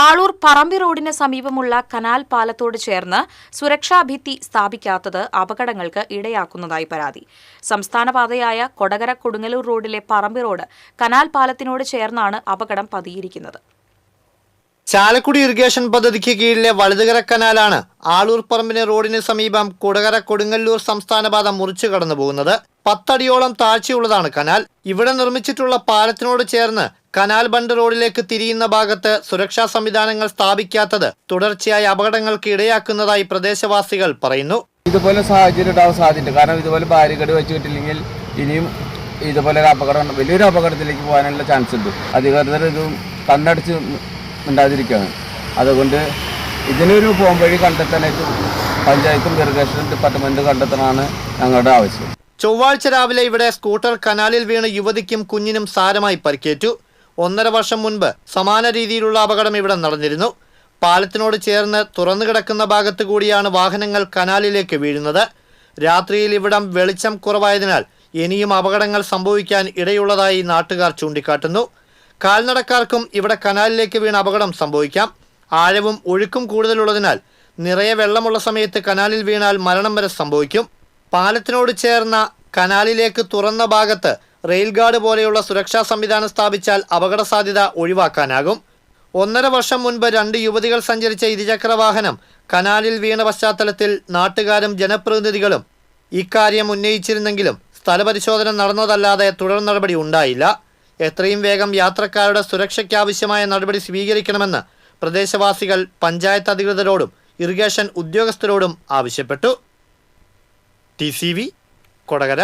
ആളൂർ പറമ്പി റോഡിന് സമീപമുള്ള കനാൽ പാലത്തോട് ചേർന്ന് സുരക്ഷാ ഭിത്തി സ്ഥാപിക്കാത്തത് അപകടങ്ങൾക്ക് ഇടയാക്കുന്നതായി പരാതി. സംസ്ഥാന പാതയായ കൊടകര കൊടുങ്ങല്ലൂർ റോഡിലെ പറമ്പി റോഡ് കനാൽ പാലത്തിനോട് ചേർന്നാണ് അപകടം പതിയിരിക്കുന്നത്. ചാലക്കുടി ഇറിഗേഷൻ പദ്ധതിക്ക് കീഴിലെ വലുതുകര കനാലാണ് ആളൂർ പറമ്പിന് റോഡിന് സമീപം കൊടകര കൊടുങ്ങല്ലൂർ സംസ്ഥാന പാത മുറിച്ചു കടന്നു പോകുന്നത്. 10 അടിയോളം താഴ്ചയുള്ളതാണ് കനാൽ. ഇവിടെ നിർമ്മിച്ചിട്ടുള്ള പാലത്തിനോട് ചേർന്ന് കനാൽ ബണ്ട് റോഡിലേക്ക് തിരിയുന്ന ഭാഗത്ത് സുരക്ഷാ സംവിധാനങ്ങൾ സ്ഥാപിക്കാത്തത് തുടർച്ചയായ അപകടങ്ങൾക്ക് ഇടയാക്കുന്നതായി പ്രദേശവാസികൾ പറയുന്നു. ഇതുപോലെ സാഹചര്യം ഉണ്ടാവാൻ സാധ്യത, കാരണം ഇതുപോലെ ബാരിക്കേഡ് വെച്ച് കിട്ടില്ലെങ്കിൽ ഇനിയും ഇതുപോലെ അപകടം, വലിയൊരു അപകടത്തിലേക്ക് പോകാനുള്ള ചാൻസ് ഉണ്ട്. അധികൃതർ ഇത് കണ്ണടച്ച് ഉണ്ടാതിരിക്കുകയാണ്. അതുകൊണ്ട് ഇതിനൊരു പോംവഴി കണ്ടെത്താനായിട്ട് പഞ്ചായത്തും ഇറിഗേഷൻ ഡിപ്പാർട്ട്മെന്റ് കണ്ടെത്തണമെന്നാണ് ഞങ്ങളുടെ ആവശ്യം. ചൊവ്വാഴ്ച രാവിലെ ഇവിടെ സ്കൂട്ടർ കനാലിൽ വീണ് യുവതിക്കും കുഞ്ഞിനും സാരമായി പരിക്കേറ്റു. 1.5 വർഷം മുൻപ് സമാന രീതിയിലുള്ള അപകടം ഇവിടെ നടന്നിരുന്നു. പാലത്തിനോട് ചേർന്ന് തുറന്നു കിടക്കുന്ന ഭാഗത്തു കൂടിയാണ് വാഹനങ്ങൾ കനാലിലേക്ക് വീഴുന്നത്. രാത്രിയിൽ ഇവിടം വെളിച്ചം കുറവായതിനാൽ ഇനിയും അപകടങ്ങൾ സംഭവിക്കാൻ ഇടയുള്ളതായി നാട്ടുകാർ ചൂണ്ടിക്കാട്ടുന്നു. കാൽനടക്കാർക്കും ഇവിടെ കനാലിലേക്ക് വീണ് അപകടം സംഭവിക്കാം. ആഴവും ഒഴുക്കും കൂടുതലുള്ളതിനാൽ നിറയെ വെള്ളമുള്ള സമയത്ത് കനാലിൽ വീണാൽ മരണം വരെ സംഭവിക്കും. പാലത്തിനോട് ചേർന്ന കനാലിലേക്ക് തുറന്ന ഭാഗത്ത് റെയിൽ ഗാർഡ് പോലെയുള്ള സുരക്ഷാ സംവിധാനം സ്ഥാപിച്ചാൽ അപകട സാധ്യത ഒഴിവാക്കാനാകും. 1.5 വർഷം മുൻപ് 2 യുവതികൾ സഞ്ചരിച്ച ഇരുചക്ര വാഹനം കനാലിൽ വീണ പശ്ചാത്തലത്തിൽ നാട്ടുകാരും ജനപ്രതിനിധികളും ഇക്കാര്യം ഉന്നയിച്ചിരുന്നെങ്കിലും സ്ഥലപരിശോധന നടന്നതല്ലാതെ തുടർ നടപടി ഉണ്ടായില്ല. എത്രയും വേഗം യാത്രക്കാരുടെ സുരക്ഷയ്ക്കാവശ്യമായ നടപടി സ്വീകരിക്കണമെന്ന് പ്രദേശവാസികൾ പഞ്ചായത്ത് അധികൃതരോടും ഇറിഗേഷൻ ഉദ്യോഗസ്ഥരോടും ആവശ്യപ്പെട്ടു. TCV കൊടകര.